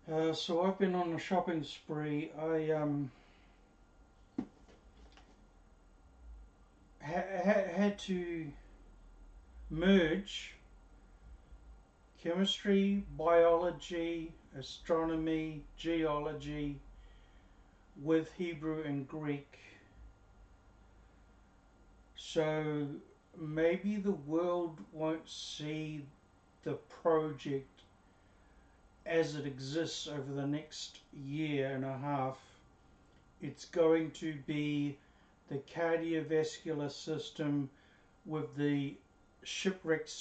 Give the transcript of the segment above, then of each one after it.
So I've been on a shopping spree. I had to merge chemistry, biology, astronomy, geology with Hebrew and Greek. So maybe the world won't see the project as it exists over the next year and a half. It's going to be the cardiovascular system with the shipwrecked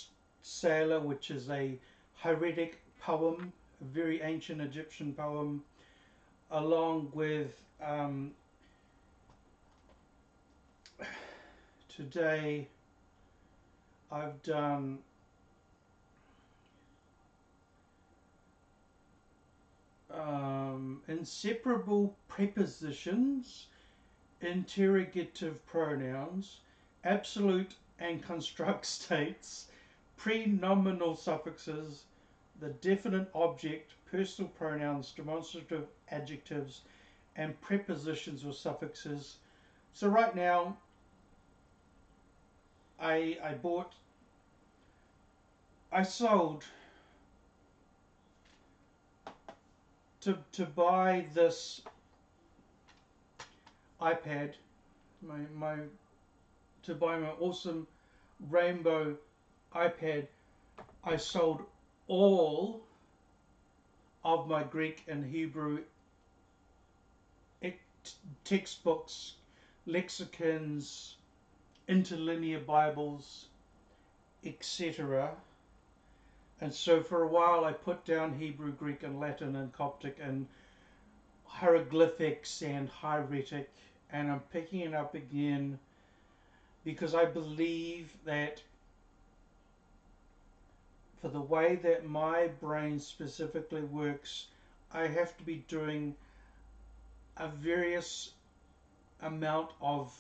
sailor, which is a hieratic poem, a very ancient Egyptian poem, along with today I've done inseparable prepositions, interrogative pronouns, absolute and construct states, prenominal suffixes, the definite object, personal pronouns, demonstrative adjectives, and prepositions or suffixes. So right now, I bought, I sold to buy this iPad, my to buy my awesome rainbow iPad. I sold all of my Greek and Hebrew textbooks, lexicons, interlinear Bibles, etc. And so for a while I put down Hebrew, Greek, and Latin, and Coptic, and hieroglyphics, and hieratic, and I'm picking it up again because I believe that for the way that my brain specifically works, I have to be doing a various amount of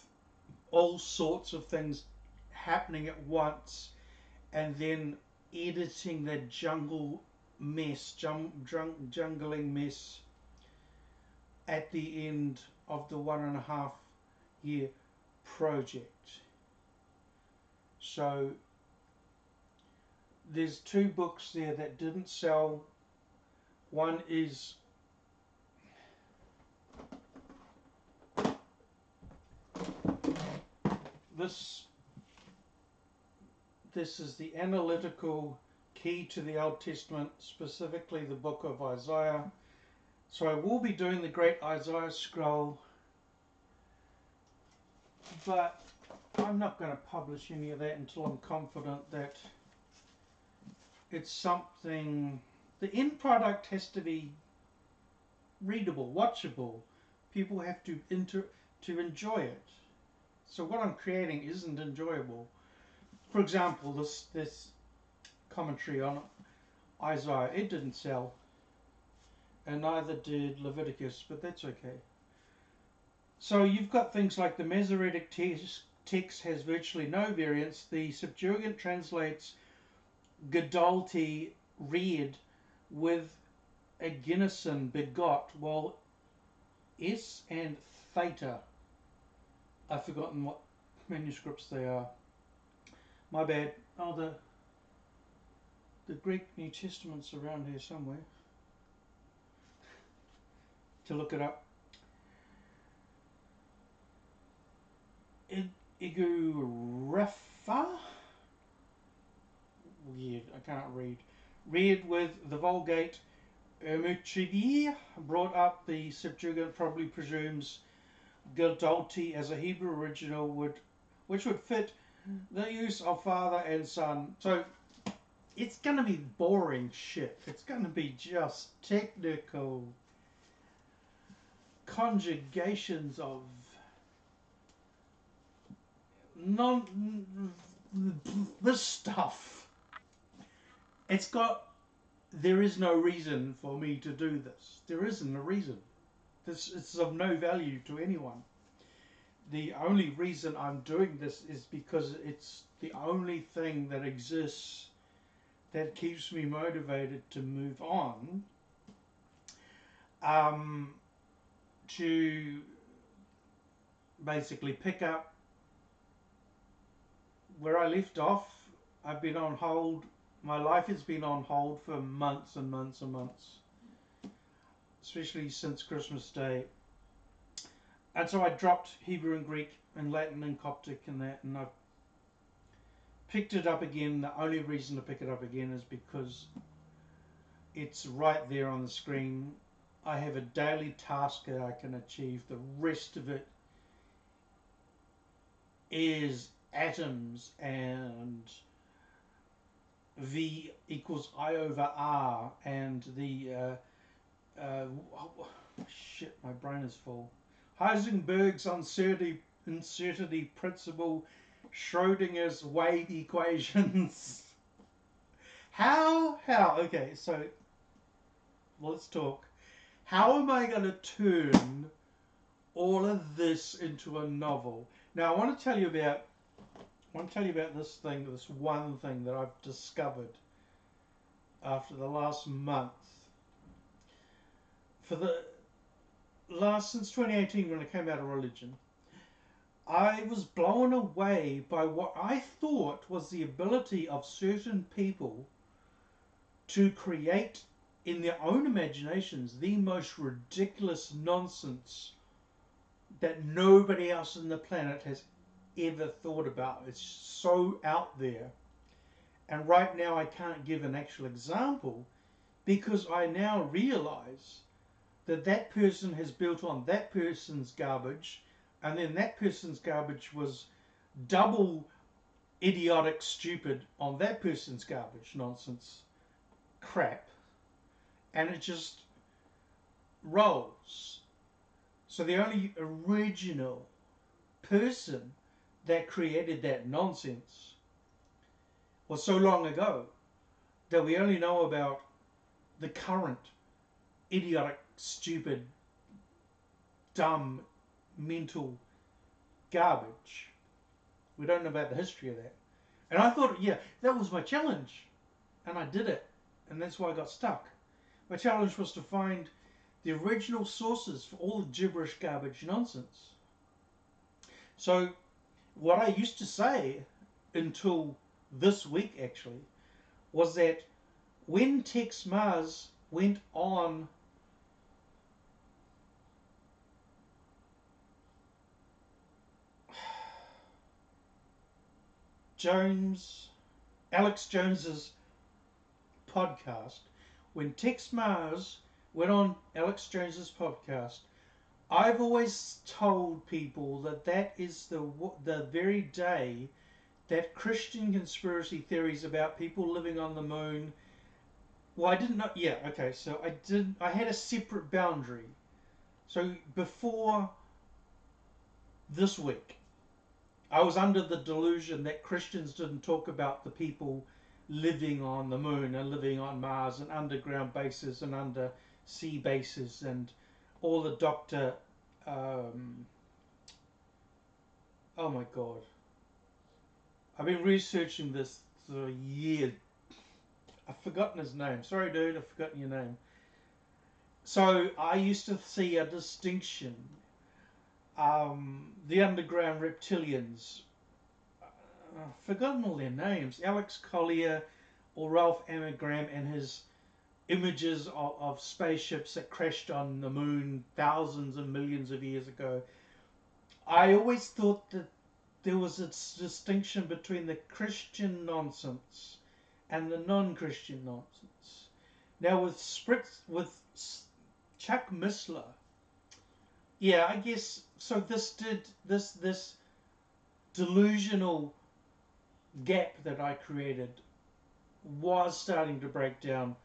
all sorts of things happening at once, and then editing that jungling mess at the end of the 1.5 year project. So there's two books there that didn't sell. One is this. This is the analytical key to the Old Testament, specifically the book of Isaiah. So I will be doing the Great Isaiah Scroll, but I'm not going to publish any of that until I'm confident that it's something. The end product has to be readable, watchable. People have to enjoy it. So what I'm creating isn't enjoyable. For example, this commentary on Isaiah, it didn't sell, and neither did Leviticus, but that's okay. So you've got things like the Masoretic text has virtually no variance. The Septuagint translates Gedalti read with a Ginnison begot, while S and Theta, I've forgotten what manuscripts they are. My bad. Oh, the Greek New Testament's around here somewhere to look it up. Igurafa? Weird, I can't read. Read with the Vulgate. Ermuchibir brought up the Septuagint, probably presumes Gedalti as a Hebrew original which would fit the use of father and son. So it's going to be boring shit. It's going to be just technical conjugations of non this stuff. It's got. There is no reason for me to do this. There isn't a reason. This is of no value to anyone. The only reason I'm doing this is because it's the only thing that exists that keeps me motivated to move on. um, to basically pick up where I left off. I've been on hold. My life has been on hold for months and months and months, especially since Christmas Day. And so I dropped Hebrew and Greek and Latin and Coptic and that, and I've picked it up again. The only reason to pick it up again is because it's right there on the screen. I have a daily task that I can achieve. The rest of it is atoms and V equals I over R and the shit, my brain is full. Heisenberg's uncertainty principle, Schrodinger's wave equations. How? Okay, so let's talk. How am I going to turn all of this into a novel? Now, I want to tell you about this one thing that I've discovered after the last month. Since 2018, when I came out of religion, I was blown away by what I thought was the ability of certain people to create in their own imaginations the most ridiculous nonsense that nobody else on the planet has ever thought about. It's so out there. And right now I can't give an actual example because I now realize that that person has built on that person's garbage, and then that person's garbage was double idiotic stupid on that person's garbage nonsense crap, and it just rolls. So the only original person that created that nonsense was so long ago that we only know about the current idiotic, stupid, dumb, mental garbage. We don't know about the history of that. And I thought, yeah, that was my challenge. And I did it. And that's why I got stuck. My challenge was to find the original sources for all the gibberish, garbage, nonsense. So what I used to say until this week actually was that when Tex Mars went on Alex Jones's podcast, when Tex Mars went on Alex Jones's podcast, I've always told people that that is the very day that Christian conspiracy theories about people living on the moon. Well, I didn't know. Yeah, okay. So I had a separate boundary. So before this week, I was under the delusion that Christians didn't talk about the people living on the moon and living on Mars and underground bases and undersea bases and all the Doctor. Oh my God. I've been researching this for a year. I've forgotten his name. Sorry, dude, I've forgotten your name. So I used to see a distinction. The underground reptilians. I've forgotten all their names. Alex Collier or Ralph Amigram and his images of spaceships that crashed on the moon thousands and millions of years ago. I always thought that there was a distinction between the Christian nonsense and the non-Christian nonsense. Now with Chuck Missler, yeah, I guess so. This delusional gap that I created was starting to break down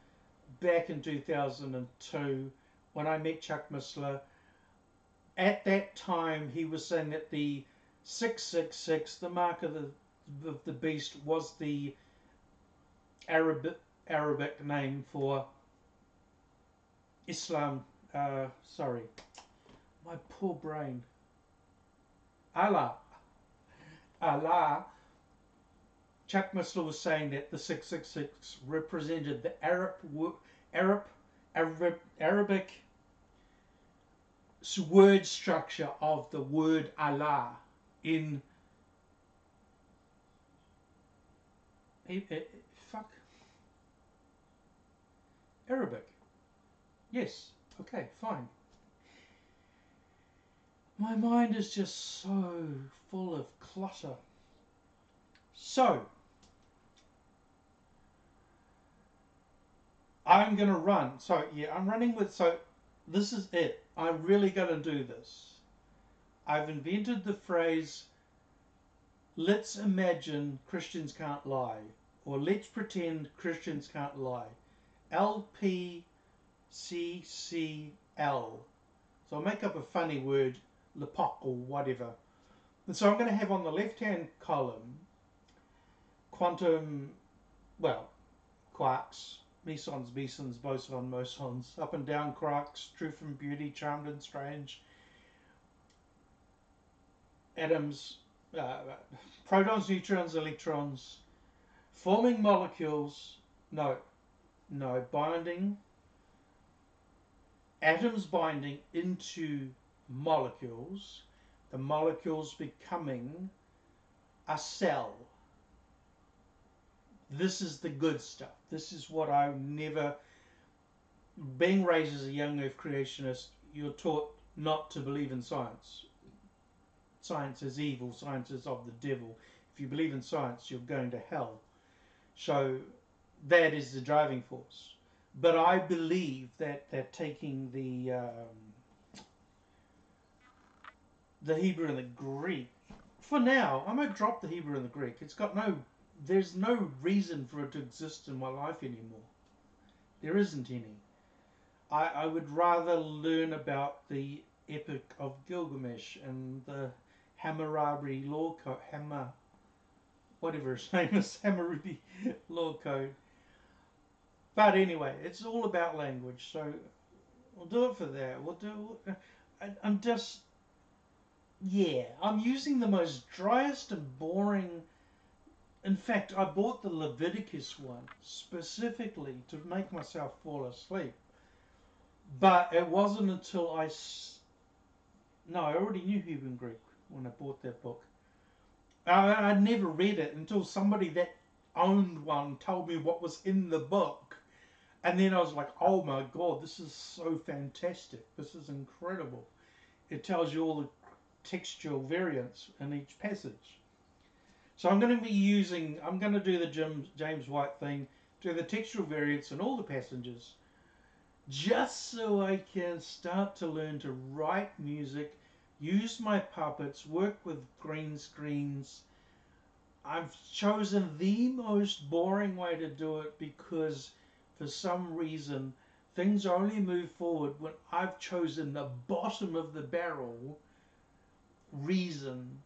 back in 2002 when I met Chuck Missler. At that time, he was saying that the 666, the mark of the beast, was the Arabic name for Islam. Sorry, my poor brain. Allah. Chuck Missler was saying that the 666 represented the Arabic word structure of the word Allah in fuck Arabic. Yes. Okay. Fine. My mind is just so full of clutter. So I'm gonna run. So yeah, I'm running with. So this is it. I'm really gonna do this. I've invented the phrase, let's imagine Christians can't lie, or let's pretend Christians can't lie. LPCCL. So I'll make up a funny word, lepoc or whatever. And so I'm going to have on the left-hand column quantum, well, quarks, mesons, mesons, bosons, bosons, up and down quarks, truth and beauty, charmed and strange, atoms, protons, neutrons, electrons, forming molecules, no, binding, atoms binding into molecules, the molecules becoming a cell. This is the good stuff. This is what I never, being raised as a young earth creationist, you're taught not to believe in science. Science is evil, science is of the devil. If you believe in science, you're going to hell. So that is the driving force. But I believe that taking the Hebrew and the Greek, for now, I might drop the Hebrew and the Greek. There's no reason for it to exist in my life anymore. There isn't any. I would rather learn about the Epic of Gilgamesh and the Hammurabi Law Code, whatever his name is, Hammurabi Law Code. But anyway, it's all about language, so we'll do it for that. I'm just, yeah, I'm using the most driest and boring. In fact, I bought the Leviticus one specifically to make myself fall asleep. But it wasn't until no, I already knew Hebrew and Greek when I bought that book. I'd never read it until somebody that owned one told me what was in the book. And then I was like, oh my God, this is so fantastic. This is incredible. It tells you all the textual variants in each passage. So I'm going to do the James White thing, do the textual variants in all the passages, just so I can start to learn to write music, use my puppets, work with green screens. I've chosen the most boring way to do it because for some reason things only move forward when I've chosen the bottom of the barrel reason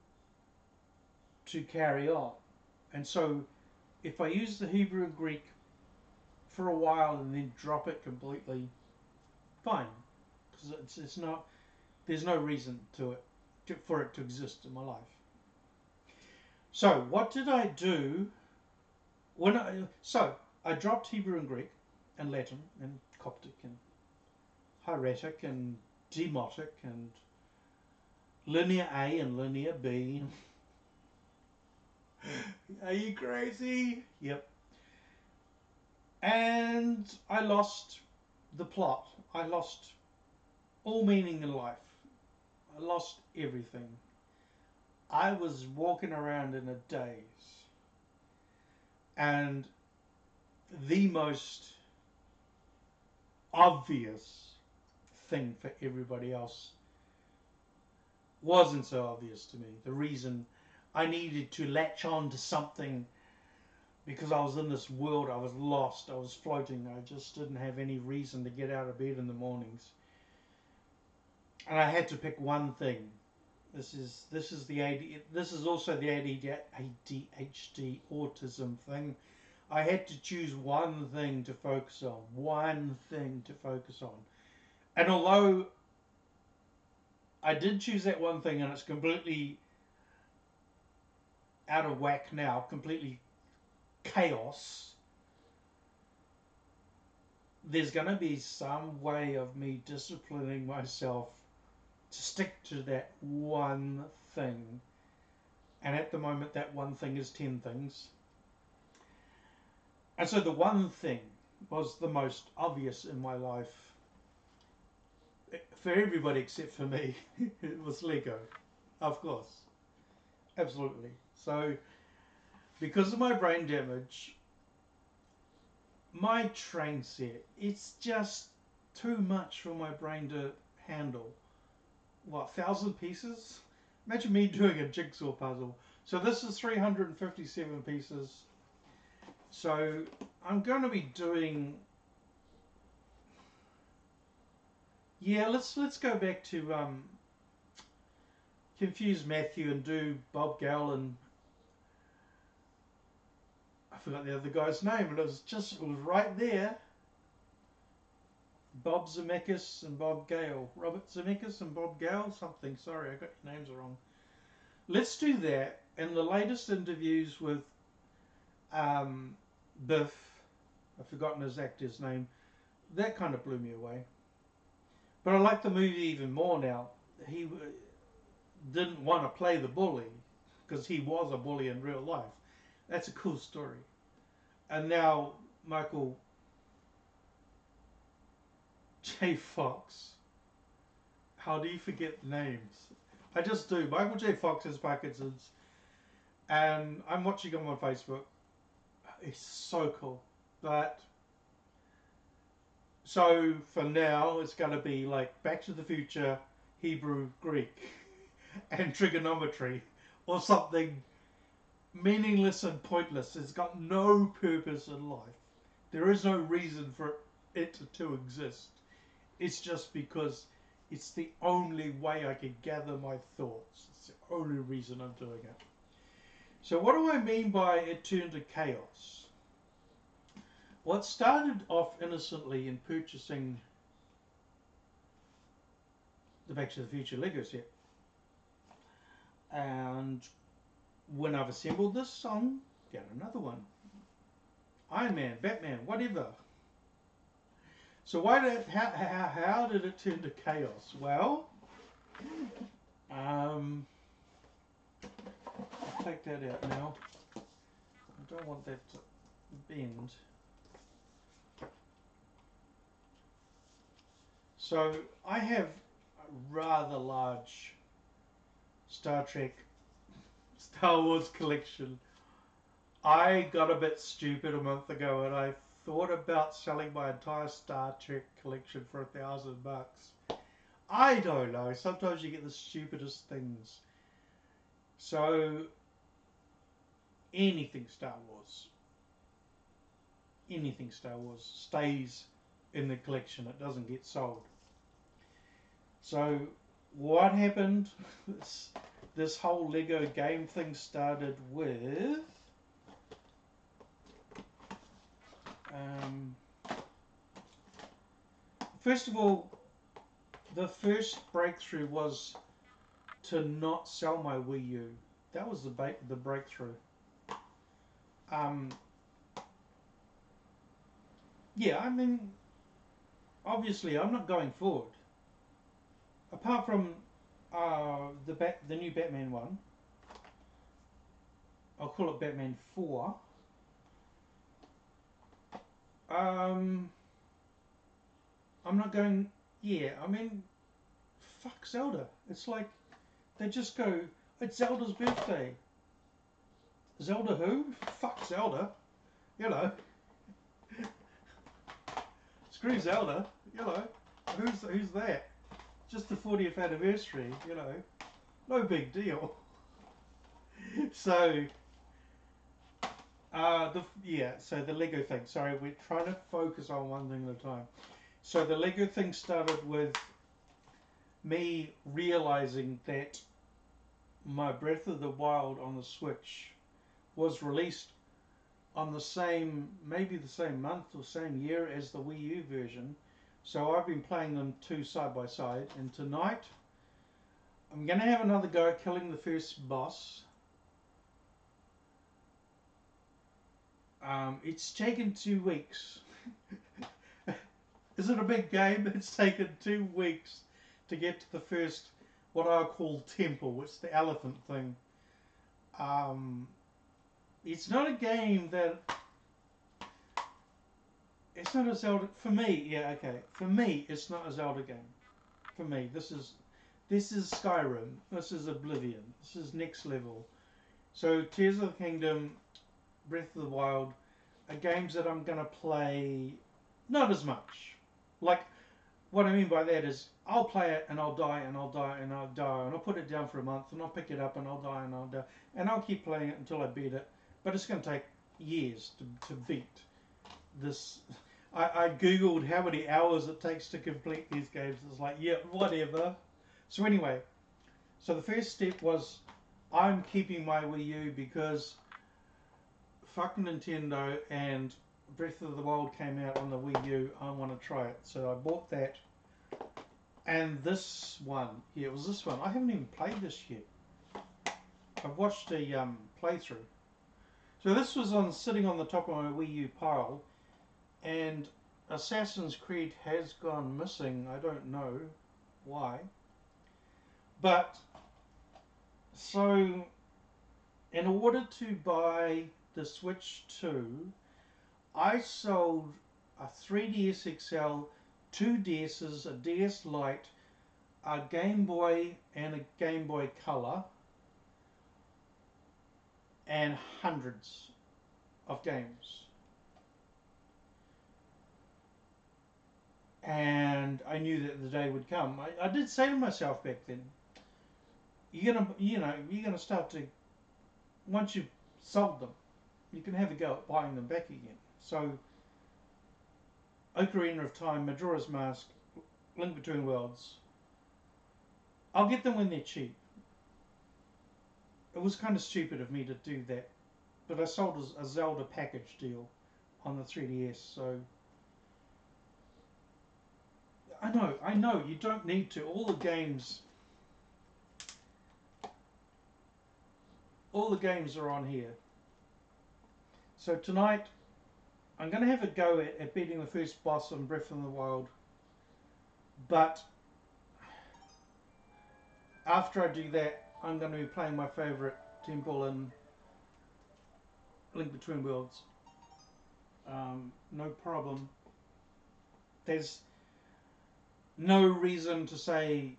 to carry on. And so if I use the Hebrew and Greek for a while and then drop it completely, fine, because it's not, there's no reason for it to exist in my life. So what did I do I dropped Hebrew and Greek and Latin and Coptic and Hieratic and Demotic and Linear A and Linear B. Are you crazy? Yep. And I lost the plot. I lost all meaning in life. I lost everything. I was walking around in a daze. And the most obvious thing for everybody else wasn't so obvious to me. The reason I needed to latch on to something because I was in this world, I was lost, I was floating, I just didn't have any reason to get out of bed in the mornings. And I had to pick one thing. This is also the ADHD autism thing. I had to choose one thing to focus on. And although I did choose that one thing and it's completely out of whack now, completely chaos, there's going to be some way of me disciplining myself to stick to that one thing. And at the moment, that one thing is 10 things. And so the one thing was the most obvious in my life for everybody except for me. It was Lego, of course, absolutely. So because of my brain damage, my train set, it's just too much for my brain to handle. What, 1,000 pieces? Imagine me doing a jigsaw puzzle. So this is 357 pieces. So I'm going to be doing, yeah, let's go back to Confuse Matthew and do Bob Gale and I forgot the other guy's name, and it was right there. Bob Zemeckis and Bob Gale. Robert Zemeckis and Bob Gale, something. Sorry, I got your names wrong. Let's do that. And the latest interviews with Biff, I've forgotten his actor's name, that kind of blew me away. But I like the movie even more now. He didn't want to play the bully because he was a bully in real life. That's a cool story. And now Michael J. Fox. How do you forget names? I just do. Michael J. Fox has Parkinson's, and I'm watching him on Facebook. It's so cool. But so for now, it's going to be like Back to the Future, Hebrew, Greek, and trigonometry, or something meaningless and pointless. It's got no purpose in life. There is no reason for it to exist. It's just because it's the only way I can gather my thoughts. It's the only reason I'm doing it. So what do I mean by it turned to chaos? Well, it started off innocently in purchasing the Back to the Future Lego set. And when I've assembled this, I'll get another one. Iron Man, Batman, whatever. So how did it turn to chaos? Well, I'll take that out now. I don't want that to bend. So I have a rather large Star Trek, Star Wars collection. I got a bit stupid a month ago and I thought about selling my entire Star Trek collection for $1,000. I don't know. Sometimes you get the stupidest things. So anything Star Wars stays in the collection. It doesn't get sold. So what happened? This whole Lego game thing started with first of all, the first breakthrough was to not sell my Wii U. That was the breakthrough. Yeah, I mean, obviously, I'm not going forward. Apart from the new Batman one, I'll call it Batman 4. I'm not going. Yeah, I mean, fuck Zelda. It's like they just go. It's Zelda's birthday. Zelda who? Fuck Zelda. You know. Screw Zelda. You know. Who's that? Just the 40th anniversary. You know. No big deal. So. So the Lego thing. Sorry, we're trying to focus on one thing at a time. So the Lego thing started with me realizing that my Breath of the Wild on the Switch was released on maybe the same month or same year as the Wii U version. So I've been playing them two side by side, and tonight I'm going to have another go at killing the first boss. It's taken 2 weeks. Is it a big game? It's taken 2 weeks to get to the first what I call temple. It's the elephant thing. Um, it's not a game that it's not a Zelda for me. Yeah, okay. For me, it's not a Zelda game. For me, this is Skyrim. This is Oblivion. This is next level. So Tears of the Kingdom, Breath of the Wild, are games that I'm gonna play not as much. Like what I mean by that is I'll play it and I'll die and I'll die and I'll die and I'll put it down for a month and I'll pick it up and I'll die and I'll die and I'll keep playing it until I beat it. But it's going to take years to beat this. I googled how many hours it takes to complete these games. It's like, yeah, whatever. So anyway, so the first step was I'm keeping my Wii U because fuck Nintendo and Breath of the Wild came out on the Wii U. I want to try it. So I bought that. And this one, yeah, it was this one. I haven't even played this yet. I've watched a playthrough. So this was sitting on the top of my Wii U pile, and Assassin's Creed has gone missing. I don't know why. But, so, in order to buy the Switch 2, I sold a 3DS XL, two DS's, a DS Lite, a Game Boy and a Game Boy Color, and hundreds of games. And I knew that the day would come. I did say to myself back then, you're gonna start to, once you've sold them, you can have a go at buying them back again. So, Ocarina of Time, Majora's Mask, Link Between Worlds, I'll get them when they're cheap. It was kind of stupid of me to do that, but I sold a Zelda package deal on the 3DS, so I know, you don't need to. All the games are on here. So tonight, I'm going to have a go at beating the first boss on Breath of the Wild, but after I do that, I'm going to be playing my favourite temple in Link Between Worlds. No problem. There's no reason to say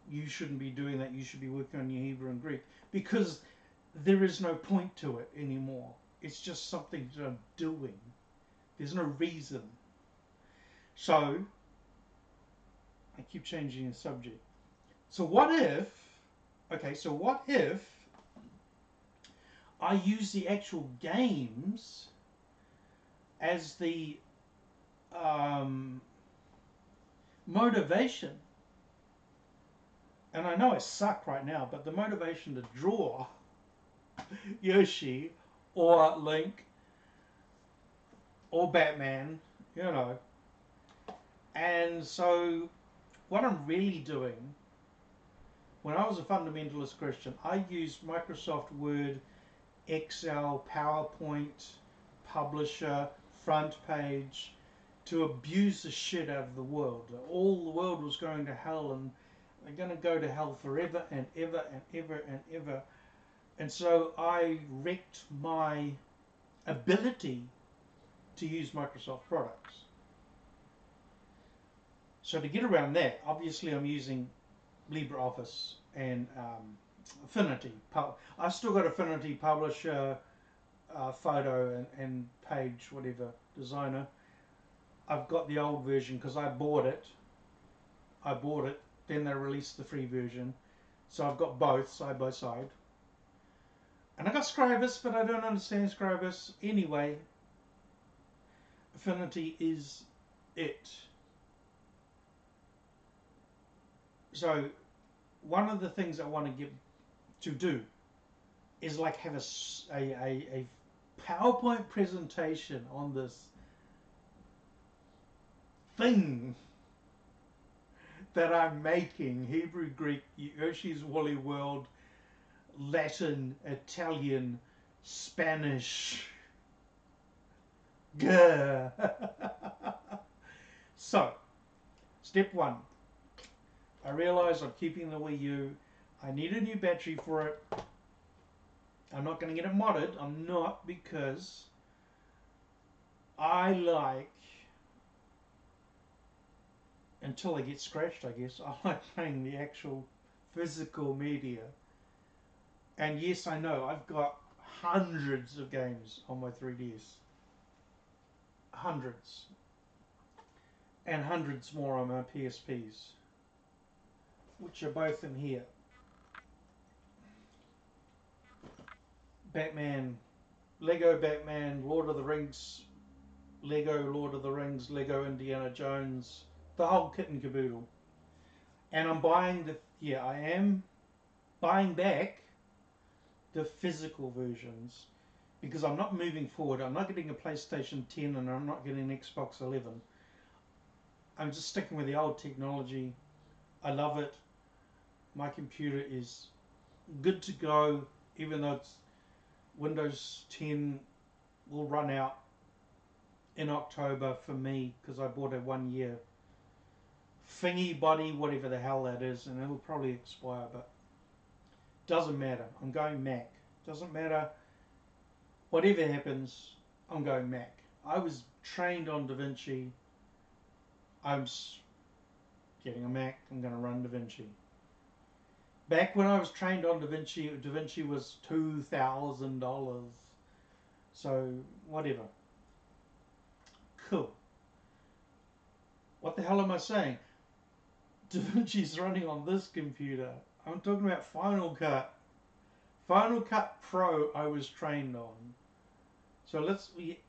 you shouldn't be doing that. You should be working on your Hebrew and Greek, because there is no point to it anymore. It's just something that I'm doing. There's no reason. So I keep changing the subject. So what if I use the actual games as the motivation? And I know I suck right now, but the motivation to draw Yoshi or Link or Batman, you know. And so what I'm really doing, when I was a fundamentalist Christian, I used Microsoft Word, Excel, PowerPoint, Publisher, Front Page to abuse the shit out of the world. All the world was going to hell, and they're going to go to hell forever and ever and ever and ever. And so I wrecked my ability to use Microsoft products. So to get around that, obviously I'm using LibreOffice and Affinity. I've still got Affinity, Publisher, Photo and Page, whatever, Designer. I've got the old version because I bought it. Then they released the free version. So I've got both side by side. And I got Scribus, but I don't understand Scribus. Anyway, Affinity is it. So one of the things I want to get to do is like have a PowerPoint presentation on this thing that I'm making: Hebrew, Greek, Yoshi's Woolly World, Latin, Italian, Spanish. So, step one. I realised I'm keeping the Wii U. I need a new battery for it. I'm not going to get it modded. I'm not, because I like, until I get scratched, I guess, I like playing the actual physical media. And yes, I know, I've got hundreds of games on my 3DS. Hundreds. And hundreds more on my PSPs, which are both in here. Batman, Lego Batman, Lord of the Rings, Lego Lord of the Rings, Lego Indiana Jones, the whole kit and caboodle. And I'm buying I am buying back the physical versions, because I'm not moving forward. I'm not getting a PlayStation 10 and I'm not getting an Xbox 11. I'm just sticking with the old technology. I love it. My computer is good to go, even though it's Windows 10 will run out in October for me, because I bought a 1 year thingy body, whatever the hell that is, and it'll probably expire, but doesn't matter. I'm going Mac. Doesn't matter. Whatever happens, I'm going Mac. I was trained on DaVinci. I'm getting a Mac. I'm going to run DaVinci. Back when I was trained on DaVinci, DaVinci was $2,000. So, whatever. Cool. What the hell am I saying? DaVinci's running on this computer. I'm talking about Final Cut. Final Cut Pro I was trained on. So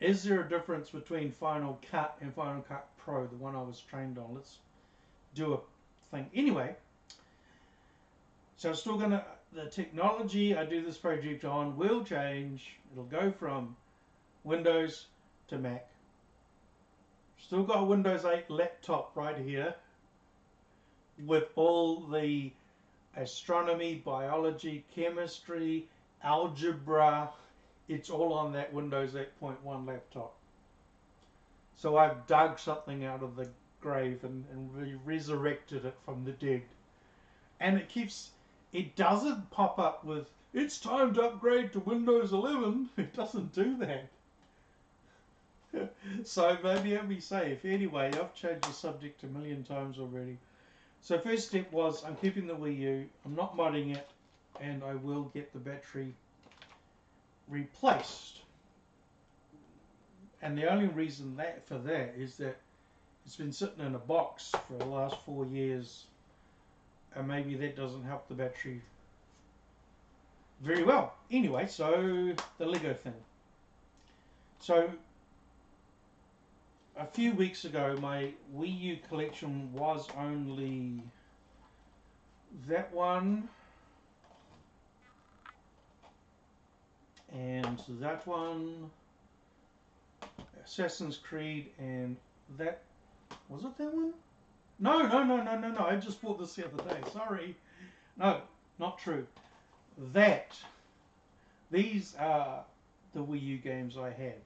is there a difference between Final Cut and Final Cut Pro, the one I was trained on? Let's do a thing. Anyway, so I'm still gonna, the technology I do this project on will change. It'll go from Windows to Mac. Still got a Windows 8 laptop right here with all the astronomy, biology, chemistry, algebra. It's all on that Windows 8.1 laptop. So I've dug something out of the grave and resurrected it from the dead. And it doesn't pop up with, it's time to upgrade to Windows 11. It doesn't do that. So maybe I'll be safe. Anyway, I've changed the subject a million times already. So first step was, I'm keeping the Wii U, I'm not modding it, and I will get the battery replaced. And the only reason for that is that it's been sitting in a box for the last 4 years, and maybe that doesn't help the battery very well. Anyway, so the Lego thing. So a few weeks ago, my Wii U collection was only that one and that one, Assassin's Creed, and that, was it that one? No, I just bought this the other day, sorry. No, not true. These are the Wii U games I had.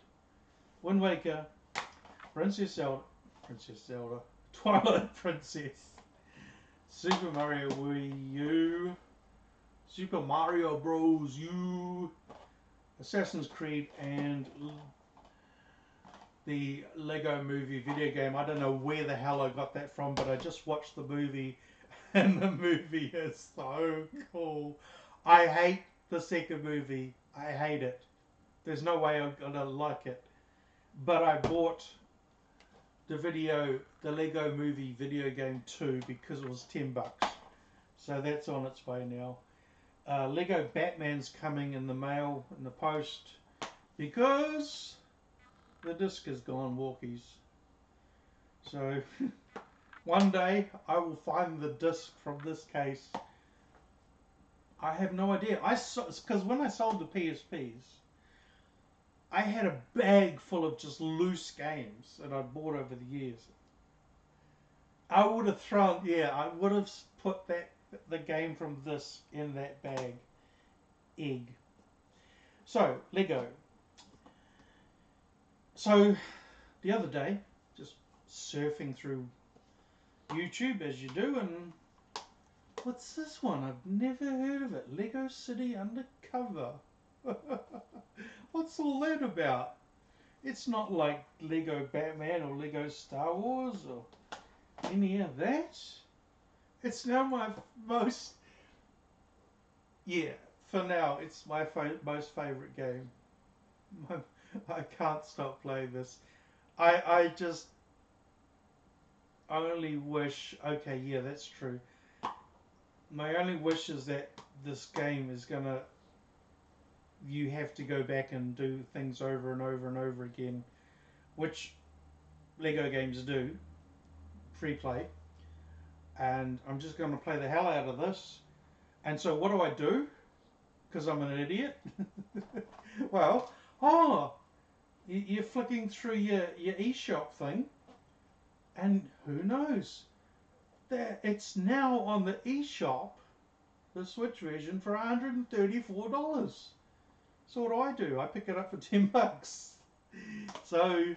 Wind Waker, Princess Zelda, Twilight Princess, Super Mario Wii U, Super Mario Bros. U, Assassin's Creed, and the Lego Movie video game. I don't know where the hell I got that from, but I just watched the movie, and the movie is so cool. I hate the second movie. I hate it. There's no way I'm gonna like it. But I bought the Lego Movie video game 2 because it was $10. So that's on its way now. Lego Batman's coming in the mail, in the post, because the disc is gone walkies. So one day I will find the disc from this case. I have no idea. Because when I sold the PSPs, I had a bag full of just loose games that I'd bought over the years. I would have put the game from this in that bag. Egg. So, Lego. So, the other day, just surfing through YouTube as you do, and What's this one? I've never heard of it. Lego City Undercover. What's all that about? It's not like Lego Batman or Lego Star Wars or any of that. It's now my most, yeah, for now, it's my most favourite game. I can't stop playing this. I just only wish, okay, yeah, that's true. My only wish is that this game is gonna, you have to go back and do things over and over and over again, which Lego games do, free play. And I'm just gonna play the hell out of this. And so what do? Because I'm an idiot. Well, oh, you're flicking through your eShop thing, and who knows? That it's now on the eShop, the Switch version, for $134. So what do? I pick it up for $10. So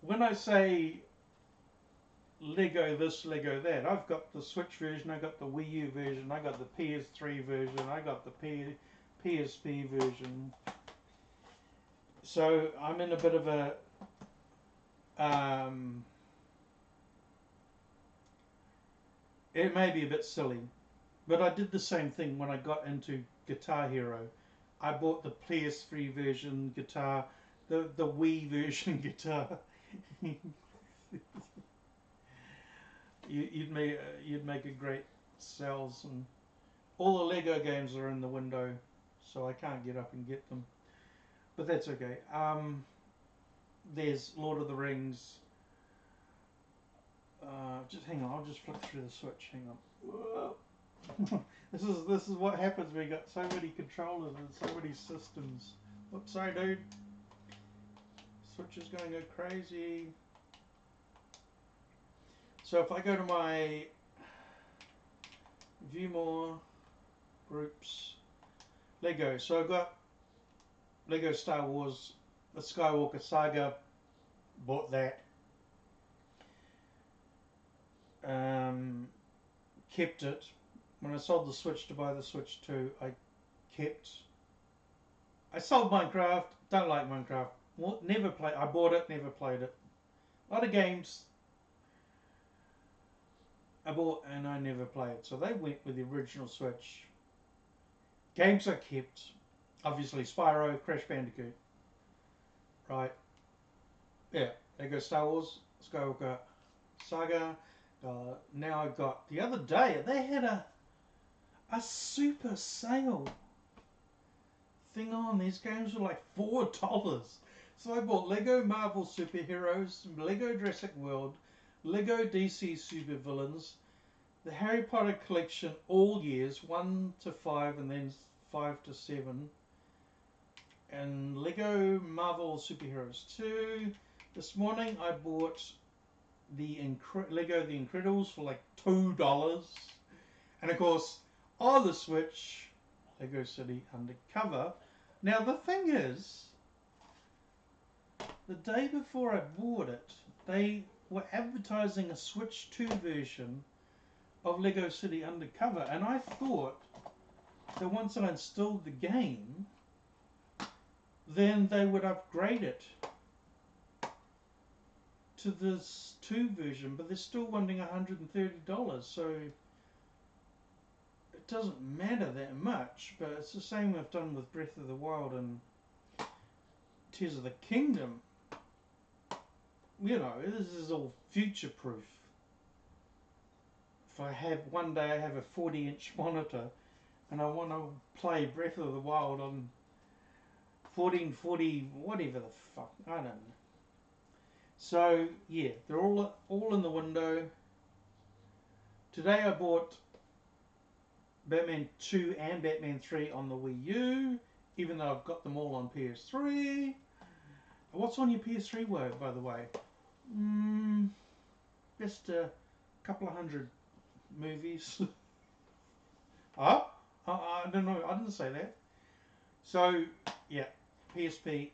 when I say Lego this, Lego that, I've got the Switch version, I got the Wii U version, I got the PS3 version, I got the PSP version. So I'm in a bit of a it may be a bit silly, but I did the same thing when I got into Guitar Hero. I bought the PS3 version guitar, the Wii version guitar. You'd make a great sales, and all the Lego games are in the window, so I can't get up and get them. But that's okay. There's Lord of the Rings. Just hang on, I'll just flip through the Switch. Hang on. This is what happens when you got so many controllers and so many systems. Oops, sorry, dude. Switch is going to go crazy. So if I go to my View More, Groups, Lego. So I've got Lego Star Wars, the Skywalker Saga. Bought that. Kept it. When I sold the Switch to buy the Switch 2, I kept. I sold Minecraft. Don't like Minecraft. Never played. I bought it. Never played it. A lot of games I bought and I never played. So they went with the original Switch. Games I kept. Obviously Spyro, Crash Bandicoot. Right. Yeah. Lego Star Wars, Skywalker Saga. Now I got, the other day they had a super sale thing on. These games were like $4. So I bought Lego Marvel Superheroes, Lego Jurassic World, Lego DC Supervillains, the Harry Potter collection, all years 1 to 5 and then 5 to 7, and Lego Marvel Superheroes 2. This morning I bought the Lego The Incredibles for like $2. And of course, on the Switch, Lego City Undercover. Now the thing is, the day before I bought it, they were advertising a Switch 2 version of Lego City Undercover, and I thought that once I installed the game, then they would upgrade it to this 2 version, but they're still wanting $130, so it doesn't matter that much. But it's the same I've done with Breath of the Wild and Tears of the Kingdom. You know, this is all future proof. If I have one day I have a 40-inch monitor and I want to play Breath of the Wild on 1440, whatever the fuck, I don't know. So yeah, they're all in the window. Today I bought Batman 2 and Batman 3 on the Wii U, even though I've got them all on PS3. What's on your PS3, by the way? Just a couple of hundred movies. I don't know. I didn't say that. So yeah, PSP.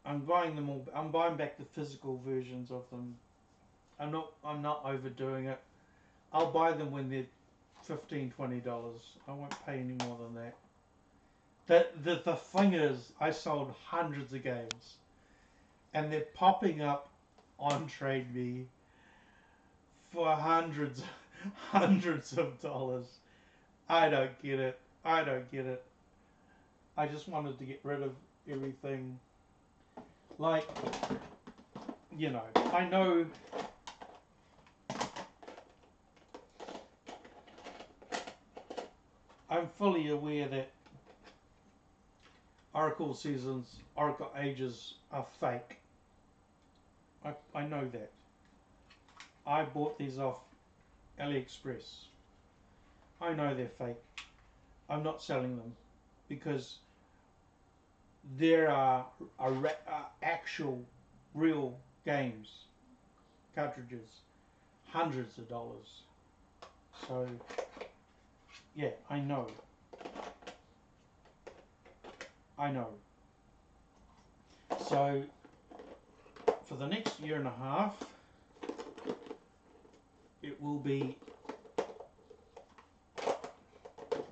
I'm buying them all. I'm buying back the physical versions of them. I'm not overdoing it. I'll buy them when they're $15, $20. I won't pay any more than that. The thing is, I sold hundreds of games, and they're popping up on TradeMe for hundreds of dollars. I don't get it. I don't get it. I just wanted to get rid of everything. Like, you know, I know I'm fully aware that Oracle Seasons, Oracle Ages are fake. I know that. I bought these off AliExpress. I know they're fake. I'm not selling them because there are actual, real games, cartridges, hundreds of dollars. So, yeah, I know. I know. So, for the next year and a half, it will be.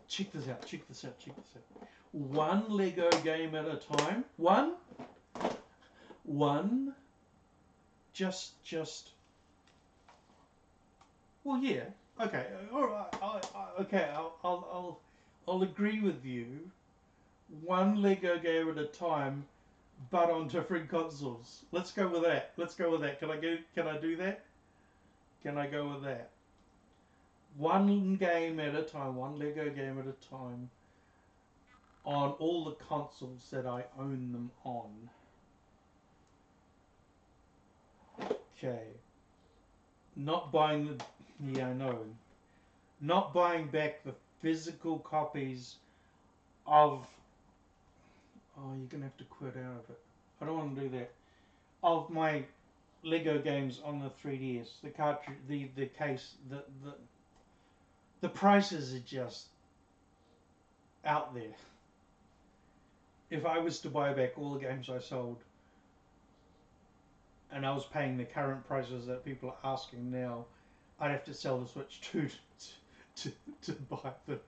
Check this out. Check this out. Check this out. One Lego game at a time. One. Just. Well, yeah. Okay. All right. Okay. I'll agree with you. One Lego game at a time, but on different consoles. Let's go with that. Let's go with that. Can I do that? Can I go with that? One game at a time. One Lego game at a time. On all the consoles that I own them on. Okay. Not buying the... Yeah, I know. Not buying back the physical copies of... Oh, you're going to have to quit out of it. I don't want to do that. Of my Lego games on the 3DS. The cartridge, the case, the prices are just out there. If I was to buy back all the games I sold, and I was paying the current prices that people are asking now, I'd have to sell the Switch to buy them.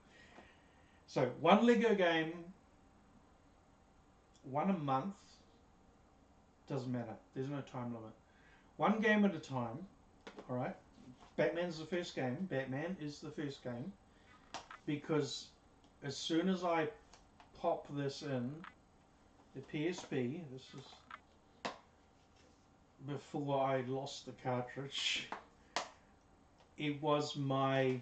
So one Lego game, one a month, doesn't matter. There's no time limit. One game at a time. All right. Batman's the first game. Batman is the first game, because as soon as I pop this in the PSP, this is before I lost the cartridge, it was my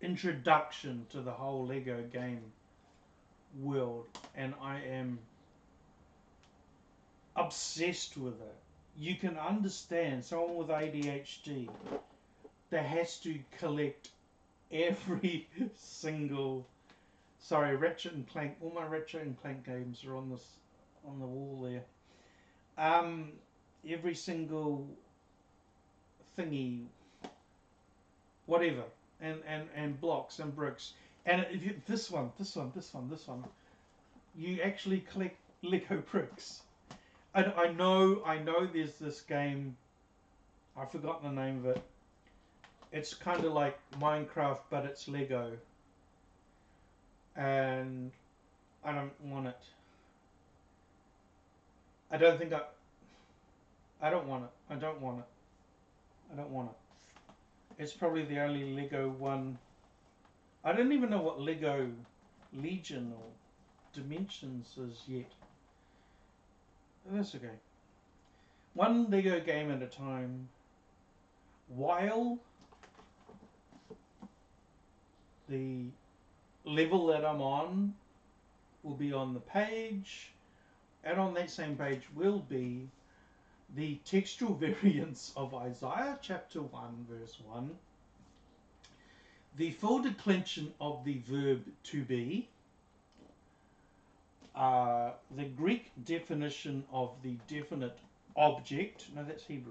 introduction to the whole Lego game world, and I am obsessed with it. You can understand someone with ADHD that has to collect every single... Sorry, Ratchet and Clank. All my Ratchet and Clank games are on the wall there. Every single thingy, whatever, and blocks and bricks. And if you, this one, you actually collect Lego bricks. I know there's this game, I've forgotten the name of it. It's kind of like Minecraft, but it's Lego. And I don't want it. I don't want it. I don't want it. It's probably the only Lego one. I don't even know what Lego Legion or Dimensions is yet. That's okay. One Lego game at a time. While the level that I'm on will be on the page, and on that same page will be the textual variants of Isaiah chapter 1 verse 1, the full declension of the verb to be, the Greek definition of the definite object, no, that's Hebrew,